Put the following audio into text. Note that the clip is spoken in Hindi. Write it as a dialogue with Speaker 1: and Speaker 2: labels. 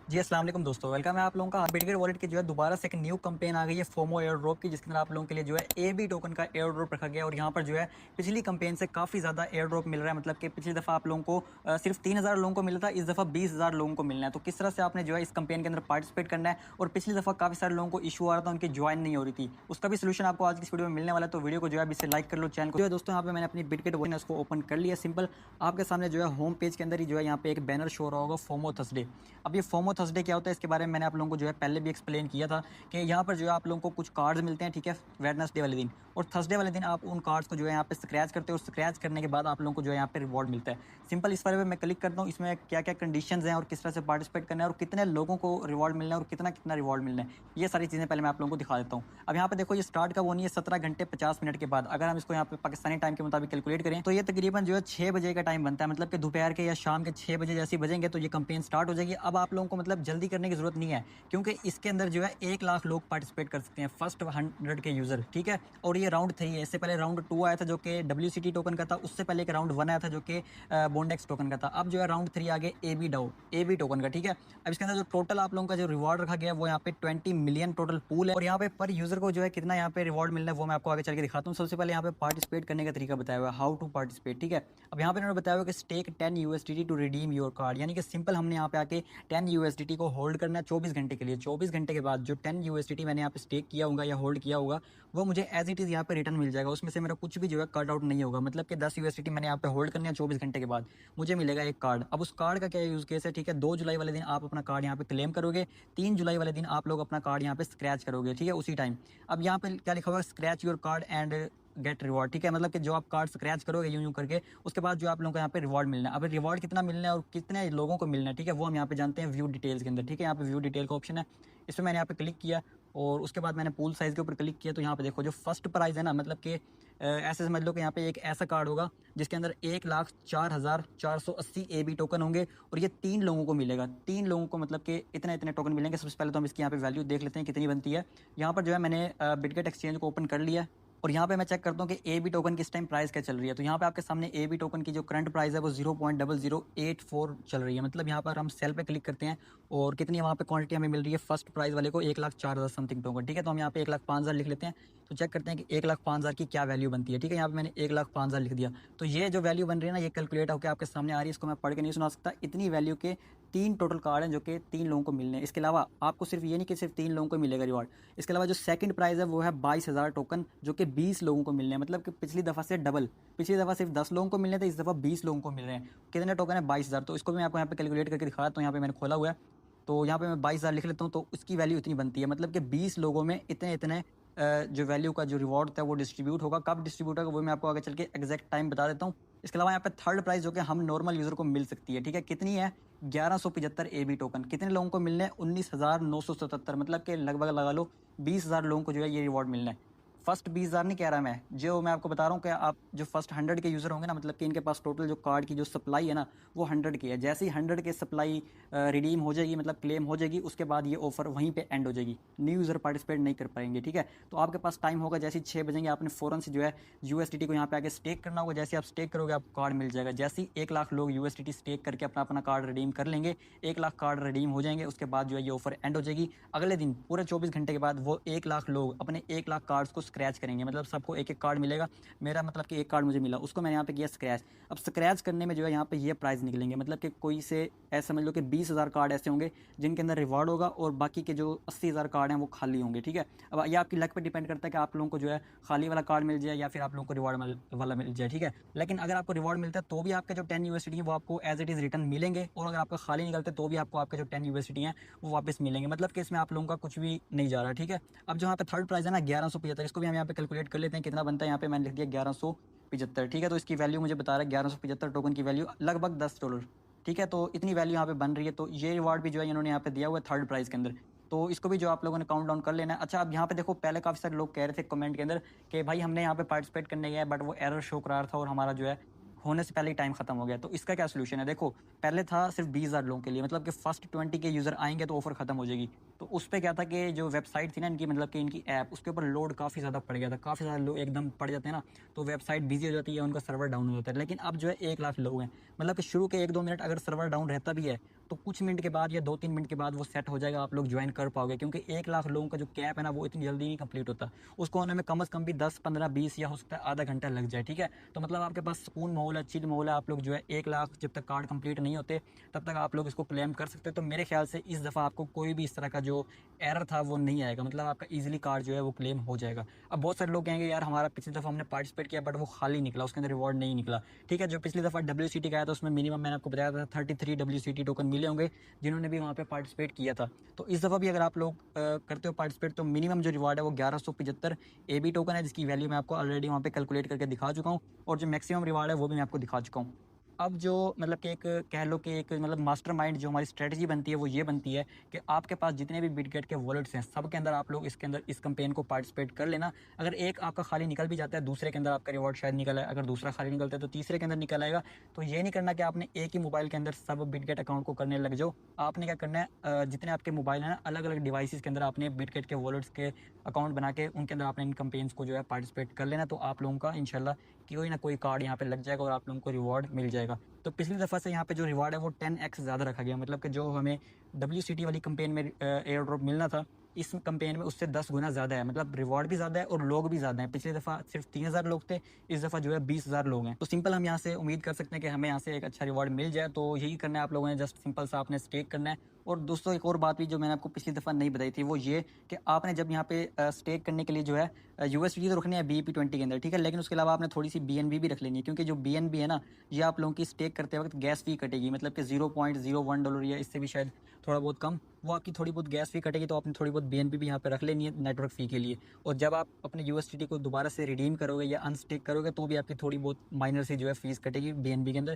Speaker 1: जी अस्सलाम वालेकुम दोस्तों, वेलकम है आप लोगों का। बिटगेट वॉलेट की जो है दोबारा से एक न्यू कैंपेन आ गई है फोमो एयर ड्रॉप की, जिसके अंदर आप लोगों के लिए जो है एबी टोकन का एयर ड्रॉप रखा गया है। और यहाँ पर जो है पिछली कैंपेन से काफ़ी ज़्यादा एयर ड्रॉप मिल रहा है। मतलब कि पिछली दफ़ा आप लोगों को सिर्फ 3,000 लोगों को मिला था, इस दफ़ा 20,000 लोगों को मिलना है। तो किस तरह से आपने जो है इस कैंपेन के अंदर पार्टिसिपेट करना है। और पिछली दफ़ा काफ़ी सारे लोगों को इशू आ रहा था, उनकी ज्वाइन नहीं हो रही थी, उसका भी सोल्यूशन आपको आज की इस वीडियो में मिलने वाला है। तो वीडियो को जो है इसे लाइक कर लो, चैनल को जो है दोस्तों यहाँ पे मैंने अपनी बिटगेट वॉलेट उसको ओपन कर लिया। सिंपल आपके सामने जो है होम पेज के अंदर ही जो है यहाँ पे एक बैनर शो हो रहा होगा फोमो थर्सडे। अब ये फोमो थर्सडे क्या होता है इसके बारे में मैंने आप लोगों को जो है पहले भी एक्सप्लेन किया था कि यहाँ पर जो है आप लोगों को कुछ कार्ड्स मिलते हैं, ठीक है, वेडनेसडे वाले दिन। और थर्सडे वाले दिन आप उन कार्ड्स को जो है यहाँ पे स्क्रैच करते हो और स्क्रैच करने के बाद आप लोगों को जो है यहाँ पे रिवॉर्ड मिलता है। सिंपल इस बारे में मैं क्लिक करता हूँ, इसमें क्या क्या कंडीशंस हैं और किस तरह से पार्टिसिपेट करना है और कितने लोगों को रिवॉर्ड मिलना है और कितना कितना रिवॉर्ड मिलना है, ये सारी चीज़ें पहले मैं आप लोगों को दिखा देता हूँ। अब यहाँ पे देखो ये स्टार्ट का वो नहीं है, 17 घंटे 50 मिनट के बाद अगर हम इसको यहाँ पे पाकिस्तानी टाइम के मुताबिक कैलकुलेट करें तो ये तकरीबन जो है 6 बजे का टाइम बनता है। मतलब कि दोपहर के या शाम के 6 बजे जैसे बजेंगे तो ये कंपेन स्टार्ट हो जाएगी। अब आप लोगों को मतलब जल्दी करने की जरूरत नहीं है, क्योंकि इसके अंदर जो है 1 लाख लोग पार्टिसिपेट कर सकते हैं, फर्स्ट 100 के यूजर, ठीक है। और ये राउंड 3 है, इससे पहले राउंड 2 आया था जो कि WCT टोकन का था, उससे पहले एक राउंड 1 आया था जो कि बॉन्डेक्स टोकन का था। अब जो है राउंड 3 आ गया एबी टोकन का, ठीक है। अब इसके अंदर जो टोटल आप लोगों का जो रिवॉर्ड रखा गया है वो यहाँ पे 20 मिलियन टोटल पूल है। और यहाँ पे पर यूजर को जो है कितना यहाँ पे रिवॉर्ड मिलना है वो मैं आपको आगे चल के दिखाता हूँ। सबसे पहले यहाँ पे पार्टिसिपेट करने का तरीका बताया हुआ है, हाउ टू पार्टिसिपेट, ठीक है। अब यहाँ पे उन्होंने बताया हुआ कि stake 10 USDT to redeem your card, यानी कि सिंपल हमने यहाँ पे आके 10 USDT को होल्ड करना है 24 घंटे के लिए। 24 घंटे के बाद जो 10 USDT मैंने यहाँ पे स्टेक किया होगा या होल्ड किया होगा वो मुझे एज इट इज़ यहाँ पे रिटर्न मिल जाएगा, उसमें से मेरा कुछ भी जो है कट आउट नहीं होगा। मतलब कि 10 USDT मैंने यहाँ पे होल्ड करनी है, 24 घंटे के बाद मुझे मिलेगा एक कार्ड। अब उस कार्ड का क्या यूज़ केस है, ठीक है। 2 जुलाई वाले दिन आप अपना कार्ड यहाँ पे क्लेम करोगे, 3 जुलाई वाले दिन आप लोग अपना कार्ड यहाँ पे स्क्रैच करोगे, ठीक है, उसी टाइम। अब यहाँ पे क्या लिखा हुआ है, scratch your card and gate reward, ठीक है। मतलब कि जो आप कार्ड स्क्रैच करोगे यूं करके, उसके बाद जो आप लोगों को यहाँ पे रिवॉर्ड मिलना है। अब रिवॉर्ड कितना मिलना है और कितने लोगों को मिलना है, ठीक है, वो हम यहाँ पे जानते हैं व्यू डिटेल्स के अंदर, ठीक है। यहाँ पे व्यू डिटेल का ऑप्शन है, इसमें मैंने यहाँ पे क्लिक किया और उसके बाद मैंने पूल साइज़ के ऊपर क्लिक किया। तो यहाँ पे देखो जो फर्स्ट प्राइज़ है ना, मतलब कि ऐसे समझ लो कि यहाँ पे एक ऐसा कार्ड होगा जिसके अंदर 1,04,480 एबी टोकन होंगे और ये 3 लोगों को मिलेगा। 3 लोगों को मतलब कि इतने इतने टोकन मिलेंगे। सबसे पहले तो हम इसकी यहाँ पे वैल्यू देख लेते हैं कितनी बनती है। यहाँ पर जो है मैंने बिटगेट एक्सचेंज को ओपन कर लिया है और यहाँ पे मैं चेक करता हूँ कि एबी टोकन की इस टाइम प्राइस क्या चल रही है। तो यहाँ पे आपके सामने एबी टोकन की जो करंट प्राइस है वो 0.0084 चल रही है। मतलब यहाँ पर हम सेल पे क्लिक करते हैं और कितनी वहाँ पे क्वांटिटी हमें मिल रही है फर्स्ट प्राइस वाले को, 1,04,000 समथिंग टोकन, ठीक है। तो हम यहाँ पे 1,05,000 लिख लेते हैं। तो चेक करते हैं कि 1,05,000 की क्या वैल्यू बनती है, ठीक है। यहाँ पे मैंने 1,05,000 लिख दिया। तो ये जो वैल्यू बन रही है ना, ये कैलकुलेट होकर आपके सामने आ रही है। इसको मैं पढ़ के नहीं सुना सकता। इतनी वैल्यू के 3 टोटल कार्ड हैं जो कि 3 लोगों को मिलने हैं। इसके अलावा आपको सिर्फ ये नहीं कि सिर्फ 3 लोगों को मिलेगा रिवॉर्ड, इसके अलावा जो सेकंड प्राइस है वो है 22,000 टोकन जो कि 20 लोगों को मिलने हैं। मतलब कि पिछली दफ़ा से डबल, पिछली दफ़ा सिर्फ 10 लोगों को मिलने थे, इस दफ़ा 20 लोगों को मिल रहे हैं। कितने टोकन है, 22,000। तो इसको भी मैं आपको यहाँ पे कैलकुलेट करके दिखा रहा हूँ। तो यहाँ पे मैंने खोला हुआ है, तो यहाँ पे मैं 22,000 लिख लेता हूँ। तो उसकी वैल्यू इतनी बनती है, मतलब कि 20 लोगों में इतने इतने जो वैल्यू का जो रिवॉर्ड था वो डिस्ट्रीब्यूट होगा। कब डिस्ट्रीब्यूट होगा वो मैं आपको आगे चल के एग्जैक्ट टाइम बता देता हूँ। इसके अलावा यहाँ पे थर्ड प्राइस जो कि हम नॉर्मल यूज़र को मिल सकती है, ठीक है, कितनी है, 1175 एबी टोकन। कितने लोगों को मिलने हैं, 19,977। मतलब कि लगभग लगा लो 20,000 लोगों को जो है ये रिवॉर्ड मिलना है। फर्स्ट 20,000 नहीं कह रहा मैं, जो मैं आपको बता रहा हूँ कि आप जो फर्स्ट 100 के यूज़र होंगे ना, मतलब कि इनके पास टोटल जो कार्ड की जो सप्लाई है ना वो 100 की है। जैसे ही 100 के सप्लाई रिडीम हो जाएगी, मतलब क्लेम हो जाएगी, उसके बाद ये ऑफर वहीं पे एंड हो जाएगी। न्यू यूज़र पार्टिसिपेट नहीं कर पाएंगे, ठीक है। तो आपके पास टाइम होगा, जैसे ही 6 बजेंगे आपने फ़ौरन से जो है USDT को यहाँ पे आके स्टेक करना होगा। जैसे आप स्टेक करोगे आपको कार्ड मिल जाएगा। जैसे ही 1 लाख लोग USDT स्टेक करके अपना अपना कार्ड रिडीम कर लेंगे, 1 लाख कार्ड रिडीम हो जाएंगे, उसके बाद जो है ये ऑफर एंड हो जाएगी। अगले दिन पूरे 24 घंटे के बाद वो 1 लाख लोग अपने 1 लाख कार्ड्स को स्क्रैच करेंगे। मतलब सबको एक एक कार्ड मिलेगा। मेरा मतलब कि एक कार्ड मुझे मिला, उसको मैंने यहाँ पे किया स्क्रैच। अब स्क्रैच करने में जो है यहाँ पे ये प्राइस निकलेंगे। मतलब कि कोई से ऐसा समझ लो कि 20,000 कार्ड ऐसे होंगे जिनके अंदर रिवॉर्ड होगा और बाकी के जो 80,000 कार्ड हैं वो खाली होंगे, ठीक है। अब ये आपकी लक पे डिपेंड करता है कि आप लोगों को जो है खाली वाला कार्ड मिल जाए या फिर आप लोगों को रिवॉर्ड वाला मिल जाए, ठीक है। लेकिन अगर आपको रिवॉर्ड मिलता है तो भी आपके जो 10 USDT है वो आपको एज इट इज़ रिटर्न मिलेंगे, और अगर आपका खाली निकलते तो भी आपको आपके जो 10 USDT हैं वो वापस मिलेंगे। मतलब कि इसमें आप लोगों का कुछ भी नहीं जा रहा, ठीक है। अब जो यहाँ पे थर्ड प्राइस है ना 1175, इसको भी हम यहाँ पे कैलकुलेट कर लेते हैं कितना बनता है। यहाँ पे मैंने लिख दिया 1175, ठीक है। तो इसकी वैल्यू मुझे बता रहा है 1175 टोकन की वैल्यू लगभग $10, ठीक है। तो इतनी वैल्यू यहाँ पे बन रही है। तो ये रिवार्ड भी जो है इन्होंने यहाँ पे दिया हुआ है थर्ड प्राइस के अंदर। तो इसको भी जो आप लोगों ने काउंट डाउन कर लेना है। अच्छा, अब यहाँ पे देखो पहले काफ़ी सारे लोग कह रहे थे कमेंट के अंदर कि भाई हमने यहाँ पे पार्टिसिपेट करने गया बट वो एरर शो करा रहा था और हमारा जो है होने से पहले ही टाइम खत्म हो गया। तो इसका क्या सोल्यूशन है, देखो पहले था सिर्फ 20,000 लोगों के लिए, मतलब कि फर्स्ट 20 के यूज़र आएंगे तो ऑफर खत्म हो जाएगी। तो उस पर क्या था कि जो वेबसाइट थी ना इनकी, मतलब कि इनकी ऐप, उसके ऊपर लोड काफ़ी ज़्यादा पड़ गया था। काफ़ी ज़्यादा लोग एकदम पड़ जाते हैं ना, तो वेबसाइट बिजी हो जाती है, उनका सर्वर डाउन हो जाता है। लेकिन अब जो है 1 लाख लोग हैं, मतलब कि शुरू के 1-2 मिनट अगर सर्वर डाउन रहता भी है तो कुछ मिनट के बाद या 2-3 मिनट के बाद वो सेट हो जाएगा, आप लोग ज्वाइन कर पाओगे, क्योंकि 1 लाख लोगों का जो कैप है ना वो इतनी जल्दी नहीं कंप्लीट होता। उसको होने में कम से कम भी 10, 15, 20 या हो सकता है आधा घंटा लग जाए, ठीक है। तो मतलब आपके पास सुकून माहौल है, चिल माहौल है, आप लोग जो है 1 लाख जब तक कार्ड कंप्लीट नहीं होते तब तक आप लोग इसको क्लेम कर सकते हैं। तो मेरे ख्याल से इस दफ़ा आपको कोई भी इस तरह का जो एरर था वो नहीं आएगा, मतलब आपका ईजिली कार्ड जो है वो क्लेम हो जाएगा। अब बहुत सारे लोग कहेंगे यार हमारा पिछली दफ़ा हमने पार्टिसिपेट किया बट वो खाली निकला, उसके अंदर रिवॉर्ड नहीं निकला, ठीक है। जो पिछली दफ़ा WCT का आया था उसमें मिनिमम मैंने आपको बताया था 33 WCT टोकन मिले होंगे जिन्होंने भी वहाँ पे पार्टिसिपेट किया था। तो इस दफ़ा भी अगर आप लोग करते हो पार्टिसिपेट तो मिनिमम जो रिवार्ड है वो 1175 AB टोकन है, जिसकी वैल्यू मैं आपको ऑलरेडी वहाँ पे कैलकुलेट करके दिखा चुका हूँ, और जो मैक्सिमम रिवार्ड है वो भी मैं आपको दिखा चुका हूँ। अब जो मतलब कि एक कह लो कि एक मतलब मास्टरमाइंड जो हमारी स्ट्रेटजी बनती है वो ये बनती है कि आपके पास जितने भी बिटगेट के वॉलेट्स हैं सब के अंदर आप लोग इसके अंदर इस कैंपेन को पार्टिसिपेट कर लेना। अगर एक आपका खाली निकल भी जाता है, दूसरे के अंदर आपका रिवॉर्ड शायद निकल आए, अगर दूसरा खाली निकलता है तो तीसरे के अंदर निकल आएगा। तो ये नहीं करना कि आपने एक ही मोबाइल के अंदर सब बिटगेट अकाउंट को करने लग जाओ। आपने क्या करना है, जितने आपके मोबाइल हैं ना अलग अलग डिवाइसेस के अंदर आपने बिटगेट के वॉलेट्स के अकाउंट बना के उनके अंदर आपने इन कैंपेन्स को जो है पार्टिसिपेट कर लेना। तो आप लोगों का इंशाल्लाह कोई ना कोई कार्ड यहाँ पे लग जाएगा और आप लोगों को रिवॉर्ड मिल जाएगा। तो पिछली दफ़ा से यहाँ पे जो रिवार्ड है वो 10x ज़्यादा रखा गया, मतलब कि जो हमें WCT वाली कैंपेन में एयर ड्रॉप मिलना था, इस कैंपेन में उससे 10 गुना ज़्यादा है, मतलब रिवॉर्ड भी ज़्यादा है और लोग भी ज़्यादा हैं। पिछली दफ़ा सिर्फ 3000 लोग थे, इस दफ़ा जो है 20,000 लोग हैं। तो सिंपल हम यहाँ से उम्मीद कर सकते हैं कि हमें यहाँ से एक अच्छा रिवॉर्ड मिल जाए। तो यही करना है आप लोगों ने, जस्ट सिंपल सा आपने स्टेक करना है। और दोस्तों एक और बात भी जो मैंने आपको पिछली दफ़ा नहीं बताई थी वो ये कि आपने जब यहाँ पे स्टेक करने के लिए जो है USDT तो रखनी है BEP20 के अंदर, ठीक है, लेकिन उसके अलावा आपने थोड़ी सी BNB भी रख लेनी है, क्योंकि जो BNB है ना ये आप लोगों की स्टेक करते वक्त गैस फी कटेगी, मतलब कि $0.01 या इससे भी शायद थोड़ा बहुत कम, वो आपकी थोड़ी बहुत गैस फी कटेगी। तो आपने थोड़ी बहुत BNB भी यहाँ पे रख लेनी है नेटवर्क फ़ी के लिए। और जब आप अपने USDT को दोबारा से रिडीम करोगे या अनस्टेक करोगे तो भी आपकी थोड़ी बहुत माइनर सी जो है फीस कटेगी BNB के अंदर।